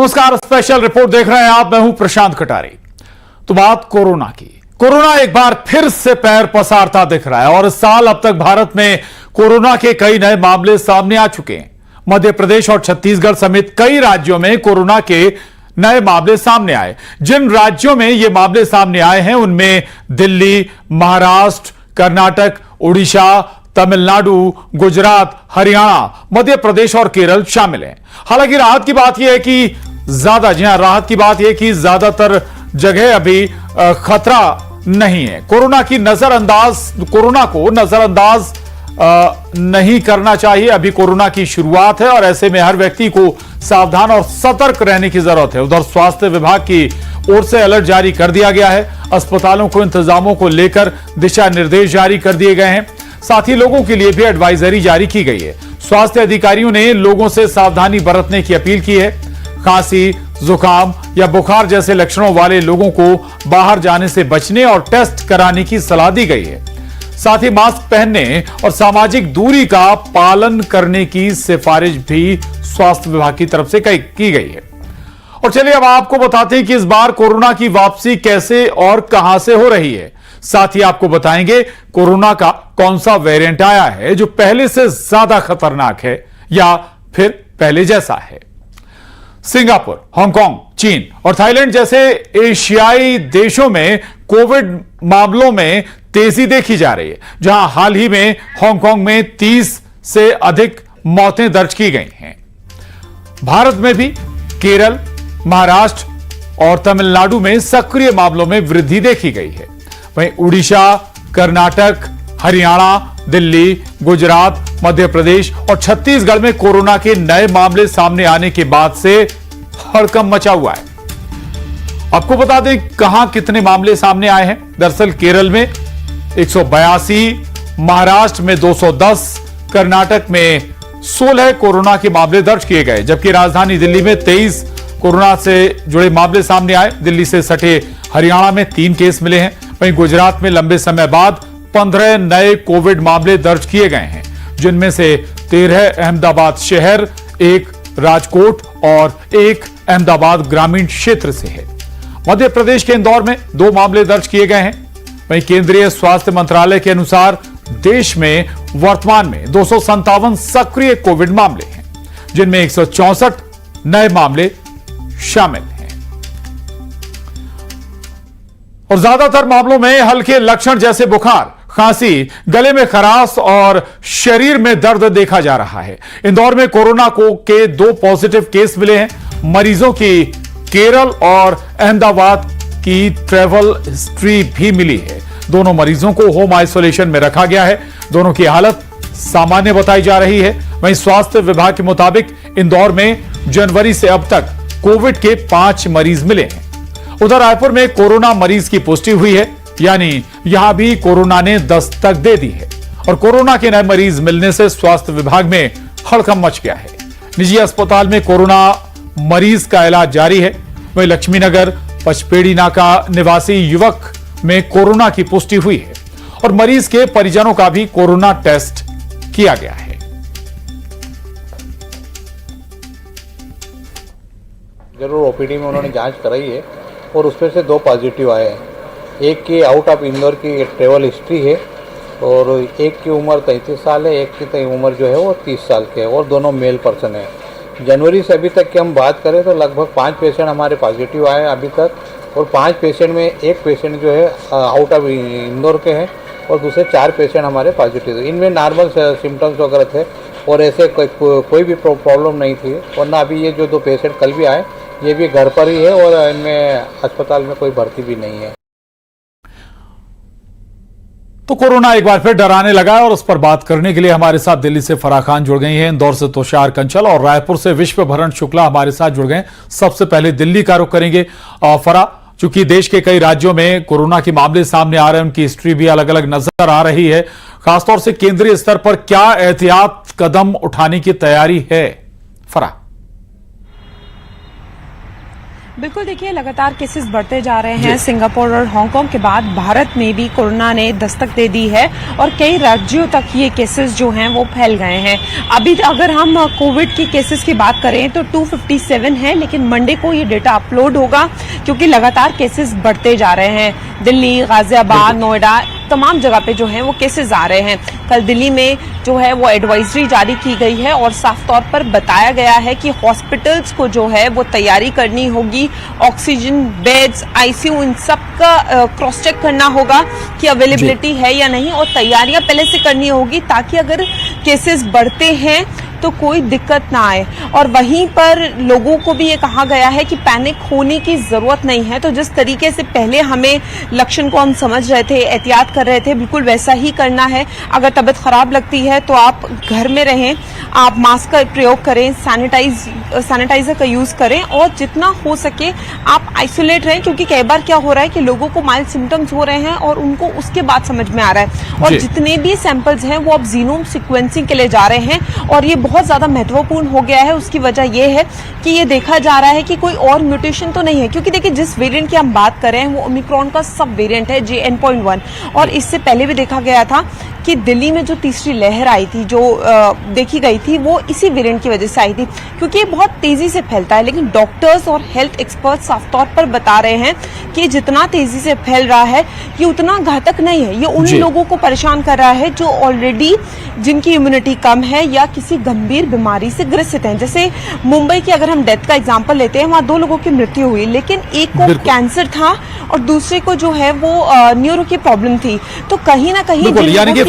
नमस्कार, special report देख रहे हैं आप। मैं हूं प्रशांत कटारी। तो बात कोरोना की। कोरोना एक बार फिर से पैर पसारता दिख रहा है और इस साल अब तक भारत में कोरोना के कई नए मामले सामने आ चुके हैं। मध्य प्रदेश और छत्तीसगढ़ समेत कई राज्यों में कोरोना के नए मामले सामने आए। जिन राज्यों में ये मामले सामने आए हैं उनमें दिल्ली, महाराष्ट्र, कर्नाटक, उड़ीसा, तमिलनाडु, गुजरात, हरियाणा, मध्य प्रदेश और केरल शामिल हैं। हालांकि राहत की बात यह है कि राहत की बात यह कि ज्यादातर जगह अभी खतरा नहीं है। कोरोना को नजरअंदाज नहीं करना चाहिए। अभी कोरोना की शुरुआत है और ऐसे में हर व्यक्ति को सावधान और सतर्क रहने की जरूरत है। उधर स्वास्थ्य विभाग की ओर से अलर्ट जारी कर दिया गया है। अस्पतालों को इंतजामों को लेकर दिशा निर्देश जारी कर दिए गए हैं। साथ ही लोगों के लिए भी एडवाइजरी जारी की गई है। स्वास्थ्य अधिकारियों ने लोगों से सावधानी बरतने की अपील की है। खांसी, जुकाम या बुखार जैसे लक्षणों वाले लोगों को बाहर जाने से बचने और टेस्ट कराने की सलाह दी गई है। साथ ही मास्क पहनने और सामाजिक दूरी का पालन करने की सिफारिश भी स्वास्थ्य विभाग की तरफ से की गई है। और चलिए अब आपको बताते हैं कि इस बार कोरोना की वापसी कैसे और कहां से हो रही है। साथ ही आपको बताएंगे कोरोना का कौन सा वेरिएंट आया है जो पहले से ज्यादा खतरनाक है या फिर पहले जैसा है। सिंगापुर, हांगकांग, चीन और थाईलैंड जैसे एशियाई देशों में कोविड मामलों में तेजी देखी जा रही है, जहां हाल ही में हांगकांग में 30 से अधिक मौतें दर्ज की गई हैं। भारत में भी केरल, महाराष्ट्र और तमिलनाडु में सक्रिय मामलों में वृद्धि देखी गई है। वहीं उड़ीसा, कर्नाटक, हरियाणा, दिल्ली, गुजरात, मध्य प्रदेश और छत्तीसगढ़ में कोरोना के नए मामले सामने आने के बाद से हड़कंप मचा हुआ है। आपको बता दें कहां कितने मामले सामने आए हैं। दरअसल केरल में 182, महाराष्ट्र में 210, कर्नाटक में 16 कोरोना के मामले दर्ज किए गए, जबकि राजधानी दिल्ली में 23 कोरोना से जुड़े मामले सामने आए। दिल्ली से सटे हरियाणा में 3 केस मिले हैं। वहीं गुजरात में लंबे समय बाद 15 नए कोविड मामले दर्ज किए गए हैं, जिनमें से 13 अहमदाबाद शहर, 1 राजकोट और 1 अहमदाबाद ग्रामीण क्षेत्र से है। मध्य प्रदेश के इंदौर में 2 मामले दर्ज किए गए हैं। वहीं केंद्रीय स्वास्थ्य मंत्रालय के अनुसार देश में वर्तमान में 257 सक्रिय कोविड मामले हैं, जिनमें 164 नए मामले शामिल हैं। और ज्यादातर मामलों में हल्के लक्षण जैसे बुखार, खांसी, गले में खराश और शरीर में दर्द देखा जा रहा है। इंदौर में कोरोना के 2 पॉजिटिव केस मिले हैं। मरीजों की केरल और अहमदाबाद की ट्रैवल हिस्ट्री भी मिली है। दोनों मरीजों को होम आइसोलेशन में रखा गया है। दोनों की हालत सामान्य बताई जा रही है। वहीं स्वास्थ्य विभाग के मुताबिक इंदौर में जनवरी से अब तक कोविड के 5 मरीज मिले हैं। उधर रायपुर में कोरोना मरीज की पुष्टि हुई है, यानी यहां भी कोरोना ने दस्तक दे दी है और कोरोना के नए मरीज मिलने से स्वास्थ्य विभाग में हड़कंप मच गया है। निजी अस्पताल में कोरोना मरीज का इलाज जारी है। वहीं लक्ष्मीनगर पचपेड़ी नाका निवासी युवक में कोरोना की पुष्टि हुई है और मरीज के परिजनों का भी कोरोना टेस्ट किया गया है। जरूर ओपीडी में उन्होंने जांच कराई है और उसमें से 2 पॉजिटिव आए हैं। एक की आउट ऑफ इंदौर की ट्रेवल हिस्ट्री है और एक की उम्र 33 साल है, एक की उम्र जो है वो 30 साल के है और दोनों मेल पर्सन है। जनवरी से अभी तक की हम बात करें तो लगभग 5 पेशेंट हमारे पॉजिटिव आए अभी तक और 5 पेशेंट में एक पेशेंट जो है आउट ऑफ इंदौर के हैं और दूसरे 4 पेशेंट हमारे पॉजिटिव थे। इनमें नॉर्मल सिम्टम्स वगैरह थे और ऐसे कोई भी प्रॉब्लम नहीं थी। वरना अभी ये जो 2 पेशेंट कल भी आए ये भी घर पर ही है और इनमें अस्पताल में कोई भर्ती भी नहीं है। तो कोरोना एक बार फिर डराने लगा है और उस पर बात करने के लिए हमारे साथ दिल्ली से फराह खान जुड़ गई हैं, इंदौर से तुषार कंचल और रायपुर से विश्वभरण शुक्ला हमारे साथ जुड़ गए। सबसे पहले दिल्ली का रुख करेंगे। फराह, चूंकि देश के कई राज्यों में कोरोना के मामले सामने आ रहे हैं, उनकी हिस्ट्री भी अलग अलग नजर आ रही है। खासतौर से केंद्रीय स्तर पर क्या एहतियात कदम उठाने की तैयारी है? फराह। बिल्कुल, देखिए लगातार केसेस बढ़ते जा रहे हैं। सिंगापुर और हांगकांग के बाद भारत में भी कोरोना ने दस्तक दे दी है और कई राज्यों तक ये केसेस जो हैं वो फैल गए हैं। अभी अगर हम कोविड के केसेस की बात करें तो 257 है, लेकिन मंडे को ये डेटा अपलोड होगा क्योंकि लगातार केसेस बढ़ते जा रहे हैं। दिल्ली, गाजियाबाद, नोएडा, तमाम जगह पे जो है वो केसेस आ रहे हैं। कल दिल्ली में जो है वो एडवाइजरी जारी की गई है और साफ तौर पर बताया गया है कि हॉस्पिटल्स को जो है वो तैयारी करनी होगी, ऑक्सीजन बेड्स, आईसीयू, इन सब का क्रॉस चेक करना होगा कि अवेलेबिलिटी है या नहीं, और तैयारियां पहले से करनी होगी ताकि अगर केसेस बढ़ते हैं तो कोई दिक्कत ना आए। और वहीं पर लोगों को भी ये कहा गया है कि पैनिक होने की जरूरत नहीं है। तो जिस तरीके से पहले हमें लक्षण को हम समझ रहे थे, एहतियात कर रहे थे, बिल्कुल वैसा ही करना है। अगर तबीयत खराब लगती है तो आप घर में रहें, आप मास्क का प्रयोग करें, सैनिटाइजर का यूज करें और जितना हो सके आप आइसोलेट रहें, क्योंकि कई बार क्या हो रहा है कि लोगों को माइल्ड सिम्टम्स हो रहे हैं और उनको उसके बाद समझ में आ रहा है। और जितने भी सैंपल्स हैं वो अब जीनोम सीक्वेंसिंग के लिए जा रहे हैं और ये बहुत ज्यादा महत्वपूर्ण हो गया है। उसकी वजह यह है कि ये देखा जा रहा है कि कोई और म्यूटेशन तो नहीं है, क्योंकि देखिए जिस वेरिएंट की हम बात कर रहे हैं वो ओमिक्रॉन का सब वेरिएंट है JN.1, और इससे पहले भी देखा गया था कि दिल्ली में जो तीसरी लहर आई थी, जो देखी गई थी, वो इसी वेरिएंट की वजह से आई थी, क्योंकि ये बहुत तेजी से फैलता है। लेकिन डॉक्टर्स और हेल्थ एक्सपर्ट साफ तौर पर बता रहे हैं कि जितना तेजी से फैल रहा है ये उतना घातक नहीं है। ये उन लोगों को परेशान कर रहा है जो ऑलरेडी, जिनकी इम्यूनिटी कम है या किसी गंभीर बीमारी से ग्रसित हैं। जैसे मुंबई की अगर हम डेथ का एग्जांपल लेते हैं, वहां 2 लोगों की मृत्यु हुई, लेकिन एक को कैंसर था और दूसरे को जो है वो न्यूरो की प्रॉब्लम थी। तो कहीं ना कहीं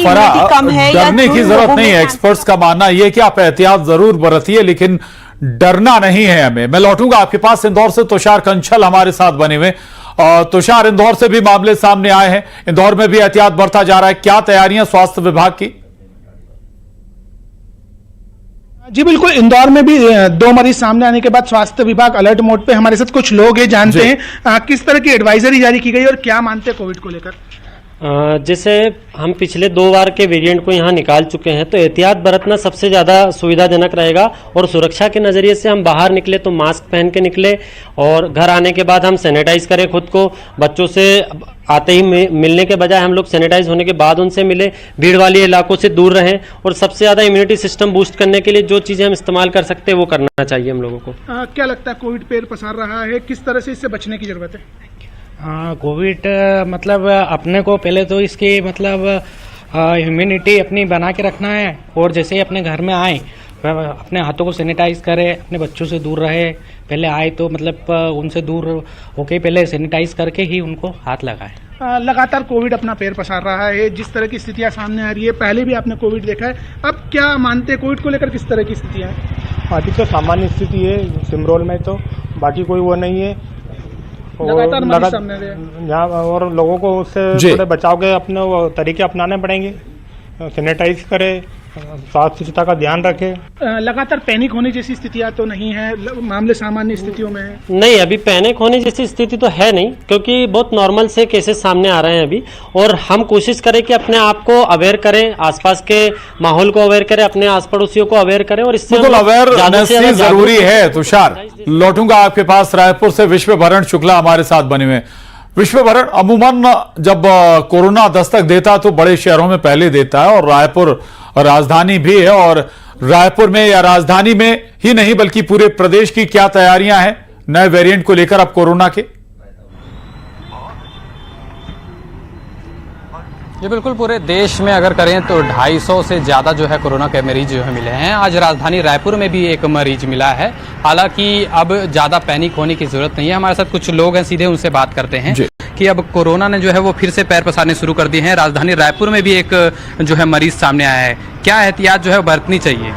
कम है, डरने की जरूरत नहीं है। एक्सपर्ट्स का मानना यह है कि आप एहतियात जरूर बरतिए, लेकिन डरना नहीं है हमें। मैं लौटूंगा आपके पास इंदौर से, तुषार कंछल हमारे साथ बने हुए। और तुषार, इंदौर से भी मामले सामने आए हैं, इंदौर में भी एहतियात बरता जा रहा है, क्या तैयारियां स्वास्थ्य विभाग की? जी बिल्कुल, इंदौर में भी 2 मरीज सामने आने के बाद स्वास्थ्य विभाग अलर्ट मोड पे। हमारे साथ कुछ लोग हैं, जानते हैं किस तरह की एडवाइजरी जारी की गई और क्या मानते हैं कोविड को लेकर। जैसे हम पिछले 2 बार के वेरिएंट को यहाँ निकाल चुके हैं, तो एहतियात बरतना सबसे ज़्यादा सुविधाजनक रहेगा। और सुरक्षा के नज़रिए से हम बाहर निकले तो मास्क पहन के निकले, और घर आने के बाद हम सैनिटाइज करें खुद को। बच्चों से आते ही मिलने के बजाय हम लोग सैनिटाइज होने के बाद उनसे मिले, भीड़ वाले इलाकों से दूर रहें, और सबसे ज़्यादा इम्यूनिटी सिस्टम बूस्ट करने के लिए जो चीज़ें हम इस्तेमाल कर सकते हैं वो करना चाहिए हम लोगों को। क्या लगता है कोविड पैर पसार रहा है, किस तरह से इससे बचने की जरूरत है? हाँ, कोविड मतलब अपने को पहले तो इसकी मतलब इम्यूनिटी अपनी बना के रखना है, और जैसे ही अपने घर में आए अपने हाथों को सैनिटाइज करें, अपने बच्चों से दूर रहे। पहले आए तो मतलब उनसे दूर होके पहले सैनिटाइज करके ही उनको हाथ लगाए। लगातार कोविड अपना पैर पसार रहा है, जिस तरह की स्थितियां सामने आ रही है, पहले भी आपने कोविड देखा है, अब क्या मानते हैं कोविड को लेकर किस तरह की स्थितियां हैं? अभी तो सामान्य स्थिति है सिमरोल में, तो बाकी कोई वो नहीं है। लगातार सामने आ रहे हैं और लोगों को उससे थोड़े बचाव के अपने तरीके अपनाने पड़ेंगे। सैनिटाइज करें, साफ स्वच्छता का ध्यान रखें। लगातार पैनिक होने जैसी स्थितियां तो नहीं है, मामले सामान्य स्थितियों में है? नहीं, अभी पैनिक होने जैसी स्थिति तो है नहीं, क्योंकि बहुत नॉर्मल से केसेस सामने आ रहे हैं अभी। और हम कोशिश करें कि अपने आप को अवेयर करें, आसपास के माहौल को अवेयर करें, अपने आस पड़ोसियों को अवेयर करें, और इससे अवेयरनेस जरूरी है। तुषार, लौटूंगा आपके पास, रायपुर से विश्वभरण शुक्ला हमारे साथ बने हुए। विश्वभरण, अमूमन जब कोरोना दस्तक देता तो बड़े शहरों में पहले देता है, और रायपुर राजधानी भी है, और रायपुर में या राजधानी में ही नहीं बल्कि पूरे प्रदेश की क्या तैयारियां हैं नए वेरिएंट को लेकर अब कोरोना के? जी बिल्कुल, पूरे देश में अगर करें तो 250 से ज़्यादा जो है कोरोना के मरीज जो है मिले हैं। आज राजधानी रायपुर में भी एक मरीज मिला है। हालांकि अब ज़्यादा पैनिक होने की ज़रूरत नहीं है। हमारे साथ कुछ लोग हैं, सीधे उनसे बात करते हैं कि अब कोरोना ने जो है वो फिर से पैर पसारने शुरू कर दिए हैं। राजधानी रायपुर में भी एक जो है मरीज सामने आया है। क्या एहतियात जो है बरतनी चाहिए?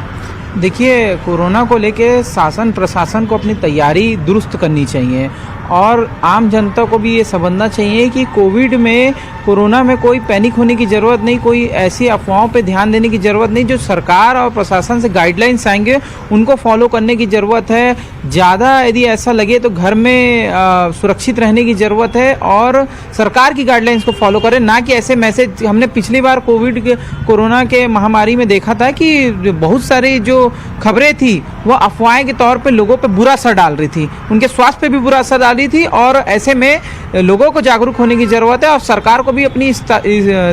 देखिए, कोरोना को लेके शासन प्रशासन को अपनी तैयारी दुरुस्त करनी चाहिए, और आम जनता को भी ये समझना चाहिए कि कोविड में, कोरोना में कोई पैनिक होने की ज़रूरत नहीं, कोई ऐसी अफवाहों पे ध्यान देने की ज़रूरत नहीं। जो सरकार और प्रशासन से गाइडलाइंस आएंगे उनको फॉलो करने की ज़रूरत है। ज़्यादा यदि ऐसा लगे तो घर में सुरक्षित रहने की ज़रूरत है, और सरकार की गाइडलाइंस को फॉलो करें, ना कि ऐसे मैसेज। हमने पिछली बार कोरोना के महामारी में देखा था कि बहुत सारे जो जो खबरें थी वो अफवाहें के तौर पे लोगों पे बुरा असर डाल रही थी, उनके स्वास्थ्य पे भी बुरा असर डाल रही थी। और ऐसे में लोगों को जागरूक होने की ज़रूरत है और सरकार को भी अपनी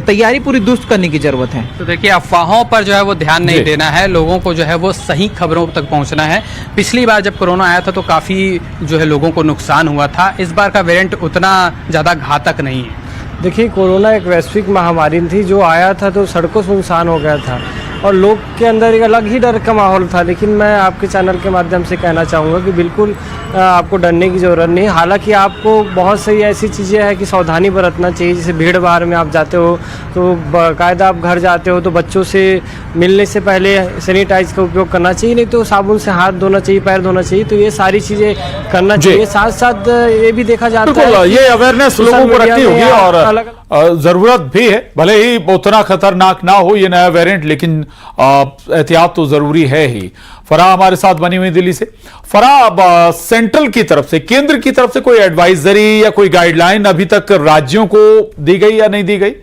तैयारी पूरी दुरुस्त करने की ज़रूरत है। तो देखिए, अफवाहों पर जो है वो ध्यान नहीं देना है, लोगों को जो है वो सही खबरों तक पहुंचना है। पिछली बार जब कोरोना आया था तो काफ़ी जो है लोगों को नुकसान हुआ था, इस बार का वेरिएंट उतना ज़्यादा घातक नहीं है। देखिए, कोरोना एक वैश्विक महामारी थी, जो आया था तो सड़कों सुनसान हो गया था और लोग के अंदर एक अलग ही डर का माहौल था। लेकिन मैं आपके चैनल के माध्यम से कहना चाहूँगा कि बिल्कुल आपको डरने की ज़रूरत नहीं। हालांकि आपको बहुत सी ऐसी चीज़ें हैं कि सावधानी बरतना चाहिए, जैसे भीड़ भाड़ में आप जाते हो तो बाकायदा आप घर जाते हो तो बच्चों से मिलने से पहले सैनिटाइज का उपयोग करना चाहिए, नहीं तो साबुन से हाथ धोना चाहिए, पैर धोना चाहिए। तो ये सारी चीज़ें करना चाहिए। साथ साथ ये भी देखा जाता है ये अवेयरनेस लोगों को रखनी होगी और जरूरत भी है, भले ही उतना खतरनाक ना हो ये नया वेरिएंट, लेकिन एहतियात तो जरूरी है ही। फराह हमारे साथ बनी हुई दिल्ली से। फराह, सेंट्रल की तरफ से, केंद्र की तरफ से कोई एडवाइजरी या कोई गाइडलाइन अभी तक राज्यों को दी गई या नहीं दी गई?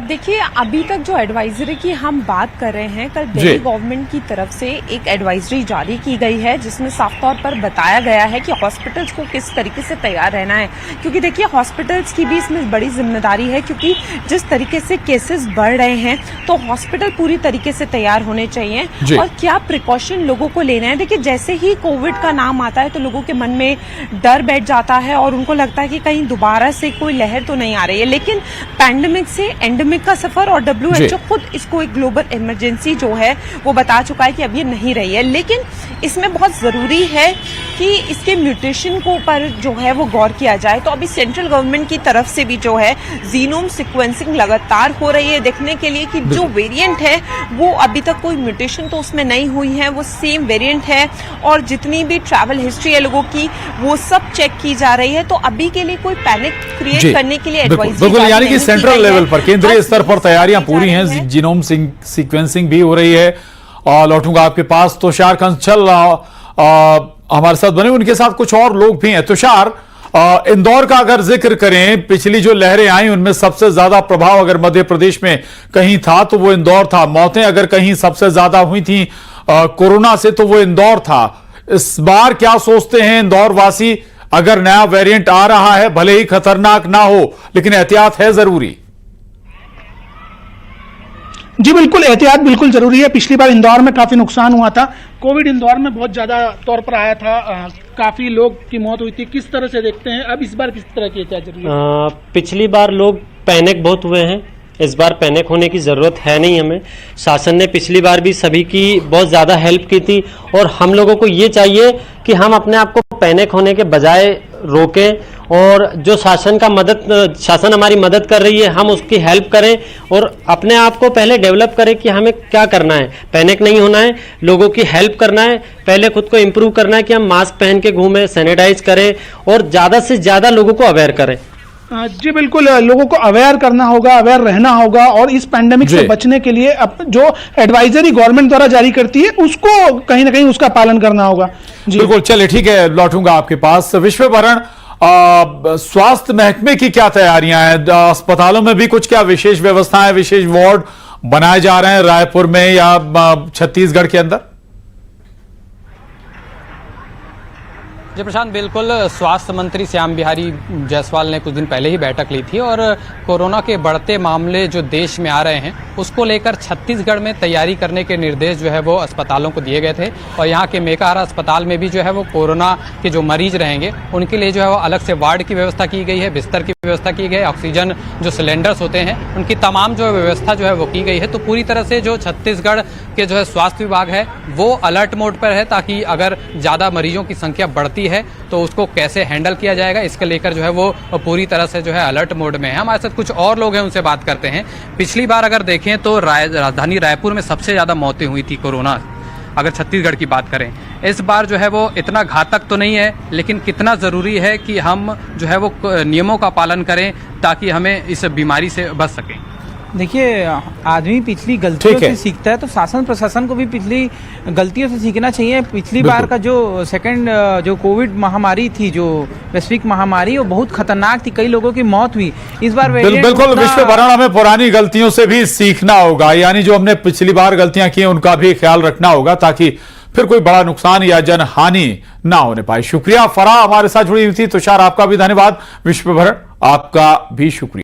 देखिए, अभी तक जो एडवाइजरी की हम बात कर रहे हैं, कल दिल्ली गवर्नमेंट की तरफ से एक एडवाइजरी जारी की गई है जिसमें साफ तौर पर बताया गया है कि हॉस्पिटल्स को किस तरीके से तैयार रहना है। क्योंकि देखिए, हॉस्पिटल्स की भी इसमें बड़ी जिम्मेदारी है, क्योंकि जिस तरीके से केसेस बढ़ रहे हैं तो हॉस्पिटल पूरी तरीके से तैयार होने चाहिए और क्या प्रिकॉशन लोगों को लेना है। देखिए, जैसे ही कोविड का नाम आता है तो लोगों के मन में डर बैठ जाता है और उनको लगता है कि कहीं दोबारा से कोई लहर तो नहीं आ रही है। लेकिन पैंडेमिक से एंडेमिक का सफर और WHO खुद इसको एक ग्लोबल इमरजेंसी जो है वो बता चुका है कि अब ये नहीं रही है। लेकिन इसमें बहुत जरूरी है कि इसके म्यूटेशन को पर जो है वो गौर किया जाए। तो अभी सेंट्रल गवर्नमेंट की तरफ से भी जो है जीनोम सीक्वेंसिंग लगातार हो रही है देखने के लिए कि जो वेरिएंट है वो अभी तक कोई म्यूटेशन तो उसमें नहीं हुई है, वो सेम वेरिएंट है और जितनी भी ट्रैवल हिस्ट्री है लोगों की वो सब चेक की जा रही है। तो अभी के लिए कोई पैनिक क्रिएट करने के लिए एडवाइजरी, यानी कि सेंट्रल लेवल पर, केंद्रीय स्तर पर तैयारियां पूरी हैं, जीनोम सीक्वेंसिंग भी हो रही है। और लौटूंगा आपके पास, तुषार कंसल हमारे साथ बने, उनके साथ कुछ और लोग भी हैं। तुषार, इंदौर का अगर जिक्र करें, पिछली जो लहरें आई उनमें सबसे ज्यादा प्रभाव अगर मध्य प्रदेश में कहीं था तो वो इंदौर था। मौतें अगर कहीं सबसे ज्यादा हुई थी कोरोना से तो वो इंदौर था। इस बार क्या सोचते हैं इंदौर वासी? अगर नया वेरिएंट आ रहा है, भले ही खतरनाक ना हो लेकिन एहतियात है जरूरी। जी बिल्कुल, एहतियात बिल्कुल जरूरी है। पिछली बार इंदौर में काफी नुकसान हुआ था, कोविड इंदौर में बहुत ज्यादा तौर पर आया था, काफी लोग की मौत हुई थी। किस तरह से देखते हैं अब इस बार, किस तरह की एहतियात जरूरी है? पिछली बार लोग पैनिक बहुत हुए हैं, इस बार पैनिक होने की ज़रूरत है नहीं हमें। शासन ने पिछली बार भी सभी की बहुत ज़्यादा हेल्प की थी और हम लोगों को ये चाहिए कि हम अपने आप को पैनिक होने के बजाय रोकें और जो शासन हमारी मदद कर रही है हम उसकी हेल्प करें और अपने आप को पहले डेवलप करें कि हमें क्या करना है। पैनिक नहीं होना है, लोगों की हेल्प करना है, पहले खुद को इम्प्रूव करना है कि हम मास्क पहन के घूमें, सैनिटाइज करें और ज़्यादा से ज़्यादा लोगों को अवेयर करें। जी बिल्कुल, लोगों को अवेयर करना होगा, अवेयर रहना होगा और इस पैंडेमिक से बचने के लिए जो एडवाइजरी गवर्नमेंट द्वारा जारी करती है उसको कहीं ना कहीं उसका पालन करना होगा। जी बिल्कुल, चलिए ठीक है, लौटूंगा आपके पास। विश्वभरण, स्वास्थ्य महकमे की क्या तैयारियां हैं? अस्पतालों में भी कुछ क्या विशेष व्यवस्थाएं, विशेष वार्ड बनाए जा रहे हैं रायपुर में या छत्तीसगढ़ के अंदर? जी प्रशांत, बिल्कुल, स्वास्थ्य मंत्री श्याम बिहारी जायसवाल ने कुछ दिन पहले ही बैठक ली थी और कोरोना के बढ़ते मामले जो देश में आ रहे हैं उसको लेकर छत्तीसगढ़ में तैयारी करने के निर्देश जो है वो अस्पतालों को दिए गए थे। और यहाँ के मेकाहारा अस्पताल में भी जो है वो कोरोना के जो मरीज रहेंगे उनके लिए जो है वो अलग से वार्ड की व्यवस्था की गई है, बिस्तर की व्यवस्था की गई है, ऑक्सीजन जो सिलेंडर्स होते हैं उनकी तमाम जो व्यवस्था जो है वो की गई है। तो पूरी तरह से जो छत्तीसगढ़ के जो है स्वास्थ्य विभाग है वो अलर्ट मोड पर है, ताकि अगर ज़्यादा मरीजों की संख्या बढ़ती है तो उसको कैसे हैंडल किया जाएगा इसके लेकर जो है वो पूरी तरह से जो है अलर्ट मोड में है। हमारे साथ कुछ और लोग हैं, उनसे बात करते हैं। पिछली बार अगर देखें तो राजधानी रायपुर में सबसे ज़्यादा मौतें हुई थी कोरोना, अगर छत्तीसगढ़ की बात करें। इस बार जो है वो इतना घातक तो नहीं है, लेकिन कितना ज़रूरी है कि हम जो है वो नियमों का पालन करें ताकि हमें इस बीमारी से बच सकें। देखिए, आदमी पिछली गलतियों ठीक है। से सीखता है, तो शासन प्रशासन को भी पिछली गलतियों से सीखना चाहिए। पिछली बार का जो सेकंड जो कोविड महामारी थी, जो वैश्विक महामारी, वो बहुत खतरनाक थी, कई लोगों की मौत हुई। इस बार बिल्कुल विश्व भरण हमें पुरानी गलतियों से भी सीखना होगा, यानी जो हमने पिछली बार गलतियां की हैं उनका भी ख्याल रखना होगा ताकि फिर कोई बड़ा नुकसान या जनहानि ना होने पाए। शुक्रिया फराह, हमारे साथ जुड़ी हुई थी। तुषार, आपका भी धन्यवाद। विश्व भरण, आपका भी शुक्रिया।